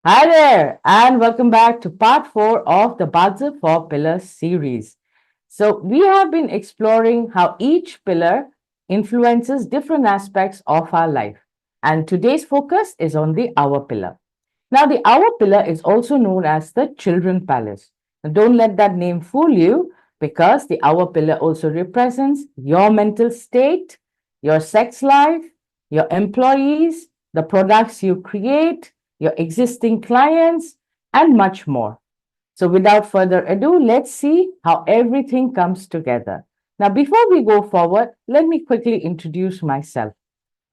Hi there, and welcome back to part 4 of the BaZi Four Pillars series. So, we have been exploring how each pillar influences different aspects of our life, and today's focus is on the Hour pillar. Now, the Hour pillar is also known as the Children Palace. Now, don't let that name fool you because the Hour pillar also represents your mental state, your sex life, your employees, the products you create, your existing clients, and much more. So, without further ado, let's see how everything comes together. Now, before we go forward, let me quickly introduce myself.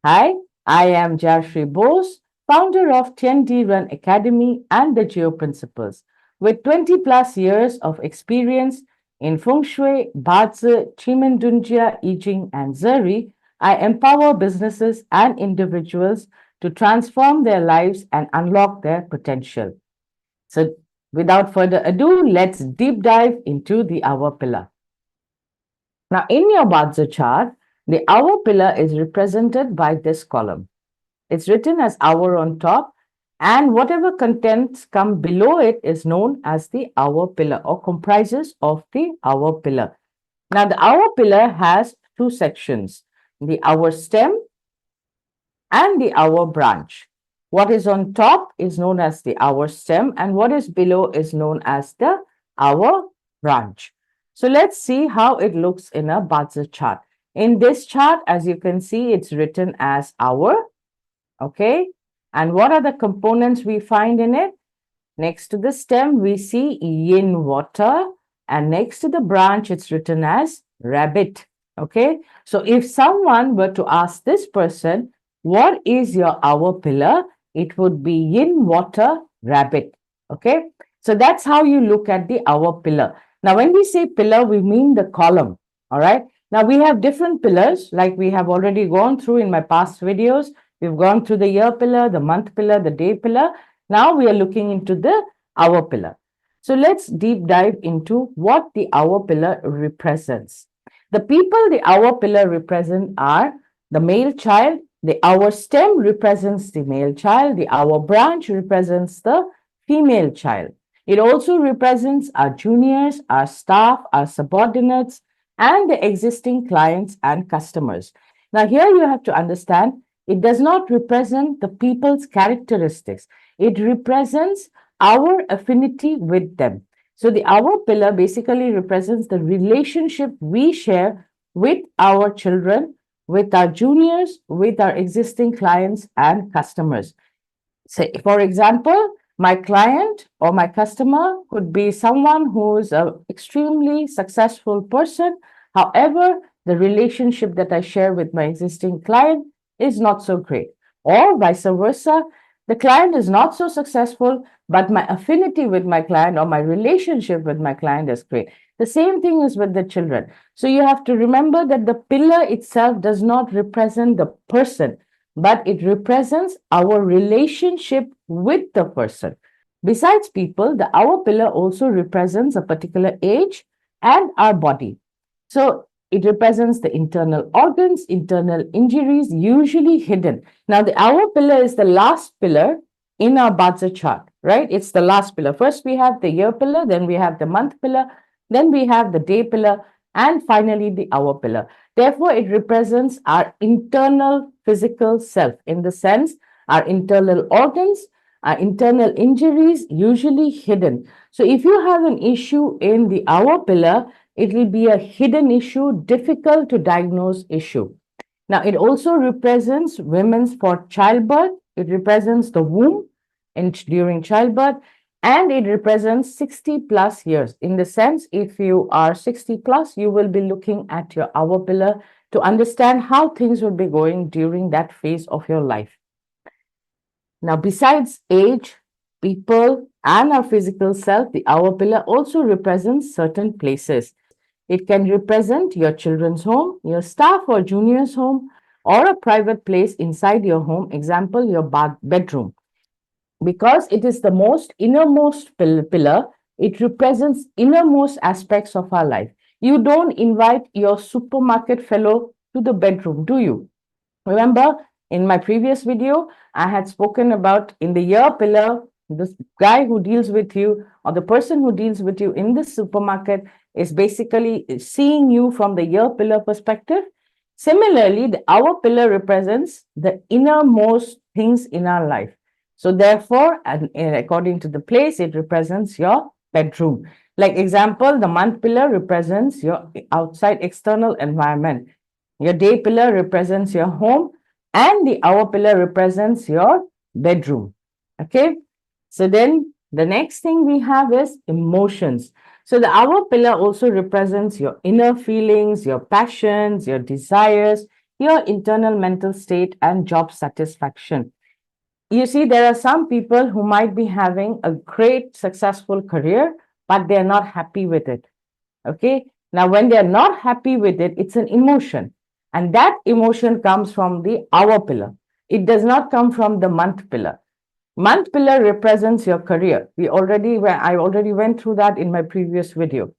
Hi, I am Jashri Bose, founder of 10D Run Academy and the Geo Principles. With 20 plus years of experience in Feng Shui, Bazi, Chimendunjia, I Ching, and Zeri, I empower businesses and individuals to transform their lives and unlock their potential. So, without further ado, let's deep dive into the hour pillar. Now, in your Bazi chart, the hour pillar is represented by this column. It's written as hour on top, and whatever contents come below it is known as the hour pillar or comprises of the hour pillar. Now, the hour pillar has two sections, the hour stem and the hour branch. What is on top is known as the hour stem, and what is below is known as the hour branch. So let's see how it looks in a BaZi chart. In this chart, as you can see, it's written as hour. Okay. And what are the components we find in it? Next to the stem, we see yin water. And next to the branch, it's written as rabbit. Okay. So if someone were to ask this person, what is your hour pillar? It would be yin water rabbit. Okay. So that's how you look at the hour pillar. Now, when we say pillar, we mean the column. All right. Now, we have different pillars like we have already gone through in my past videos. We've gone through the year pillar, the month pillar, the day pillar. Now we are looking into the hour pillar. So let's deep dive into what the hour pillar represents. The people the hour pillar represent are the male child, the hour stem represents the male child, the hour branch represents the female child. It also represents our juniors, our staff, our subordinates, and the existing clients and customers. Now, here you have to understand it does not represent the people's characteristics. It represents our affinity with them. So the hour pillar basically represents the relationship we share with our children, with our juniors, with our existing clients and customers. Say, for example, my client or my customer could be someone who is an extremely successful person. However, the relationship that I share with my existing client is not so great. Or vice versa, the client is not so successful, but my affinity with my client or my relationship with my client is great. The same thing is with the children. So you have to remember that the pillar itself does not represent the person, but it represents our relationship with the person. Besides people, the hour pillar also represents a particular age and our body. So it represents the internal organs, internal injuries, usually hidden. Now, the hour pillar is the last pillar in our BaZi chart, right? It's the last pillar. First, we have the year pillar, then we have the month pillar, then we have the day pillar, and finally the hour pillar. Therefore, it represents our internal physical self in the sense our internal organs, our internal injuries, usually hidden. So, if you have an issue in the hour pillar, it will be a hidden issue, difficult to diagnose issue. Now, it also represents women's for childbirth. It represents the womb during childbirth, and it represents 60 plus years. In the sense, if you are 60 plus, you will be looking at your hour pillar to understand how things will be going during that phase of your life. Now, besides age, people, and our physical self, the hour pillar also represents certain places. It can represent your children's home, your staff or junior's home, or a private place inside your home, example, your bedroom. Because it is the most innermost pillar, it represents innermost aspects of our life. You don't invite your supermarket fellow to the bedroom, do you? Remember, in my previous video, I had spoken about in the year pillar, This guy who deals with you or the person who deals with you in the supermarket is basically seeing you from the your pillar perspective. Similarly, the hour pillar represents the innermost things in our life. So therefore, and according to the place, it represents your bedroom. Like example, the month pillar represents your outside external environment. Your day pillar represents your home, and the hour pillar represents your bedroom. Okay. So then the next thing we have is emotions. So the hour pillar also represents your inner feelings, your passions, your desires, your internal mental state, and job satisfaction. You see, there are some people who might be having a great, successful career, but they're not happy with it. Okay. Now, when they're not happy with it, it's an emotion. And that emotion comes from the hour pillar. It does not come from the month pillar. Month pillar represents your career. I already went through that in my previous video.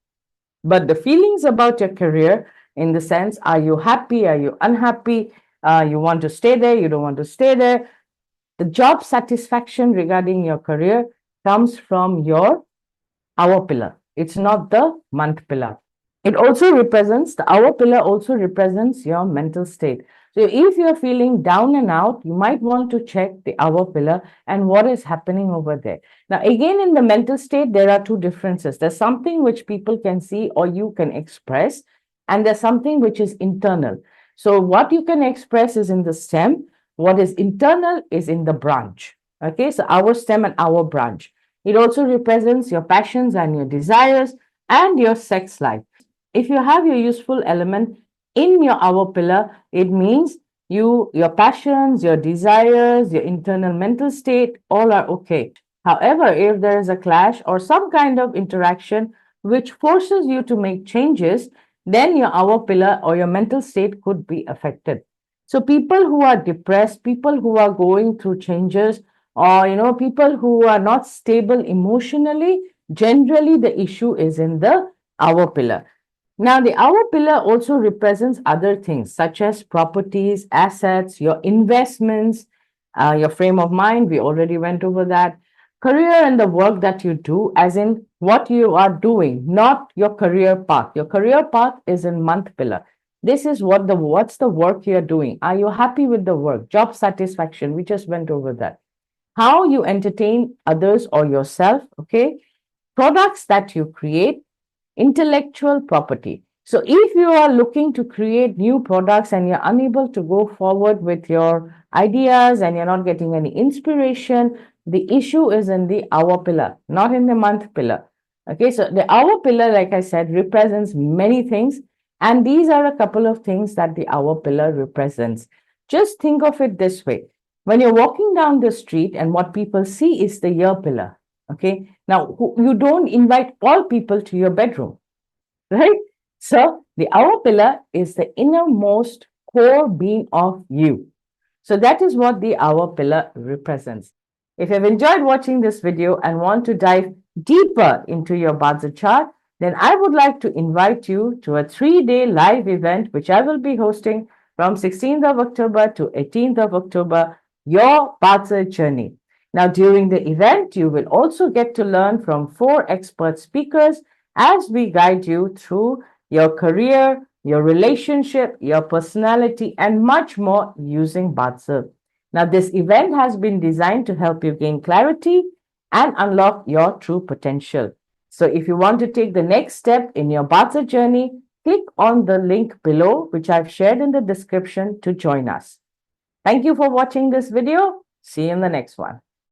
But the feelings about your career, in the sense, are you happy? Are you unhappy? You want to stay there? You don't want to stay there? The job satisfaction regarding your career comes from your hour pillar. It's not the month pillar. It also represents, the hour pillar also represents your mental state. So if you're feeling down and out, you might want to check the hour pillar and what is happening over there. Now, again, in the mental state, there are two differences. There's something which people can see or you can express, and there's something which is internal. So what you can express is in the stem. What is internal is in the branch. Okay, so our stem and our branch. It also represents your passions and your desires and your sex life. If you have your useful element in your hour pillar, it means your passions, your desires, your internal mental state, all are okay. However, if there is a clash or some kind of interaction which forces you to make changes, then your hour pillar or your mental state could be affected. So people who are depressed, people who are going through changes, or people who are not stable emotionally, generally the issue is in the hour pillar. Now, the hour pillar also represents other things such as properties, assets, your investments, your frame of mind. We already went over that. Career and the work that you do, as in what you are doing, not your career path. Your career path is in month pillar. This is what's the work you're doing. Are you happy with the work? Job satisfaction. We just went over that. How you entertain others or yourself. Okay. Products that you create, intellectual property. So if you are looking to create new products and you're unable to go forward with your ideas and you're not getting any inspiration, the issue is in the hour pillar, not in the month pillar. Okay, so the hour pillar, like I said, represents many things. And these are a couple of things that the hour pillar represents. Just think of it this way. When you're walking down the street and what people see is the year pillar. Okay. Now, you don't invite all people to your bedroom, right? So, the hour pillar is the innermost core being of you. So, that is what the hour pillar represents. If you've enjoyed watching this video and want to dive deeper into your BaZi chart, then I would like to invite you to a 3-day live event which I will be hosting from 16th of October to 18th of October, Your BaZi Journey. Now, during the event, you will also get to learn from 4 expert speakers as we guide you through your career, your relationship, your personality, and much more using BaZi. Now, this event has been designed to help you gain clarity and unlock your true potential. So, if you want to take the next step in your BaZi journey, click on the link below, which I've shared in the description, to join us. Thank you for watching this video. See you in the next one.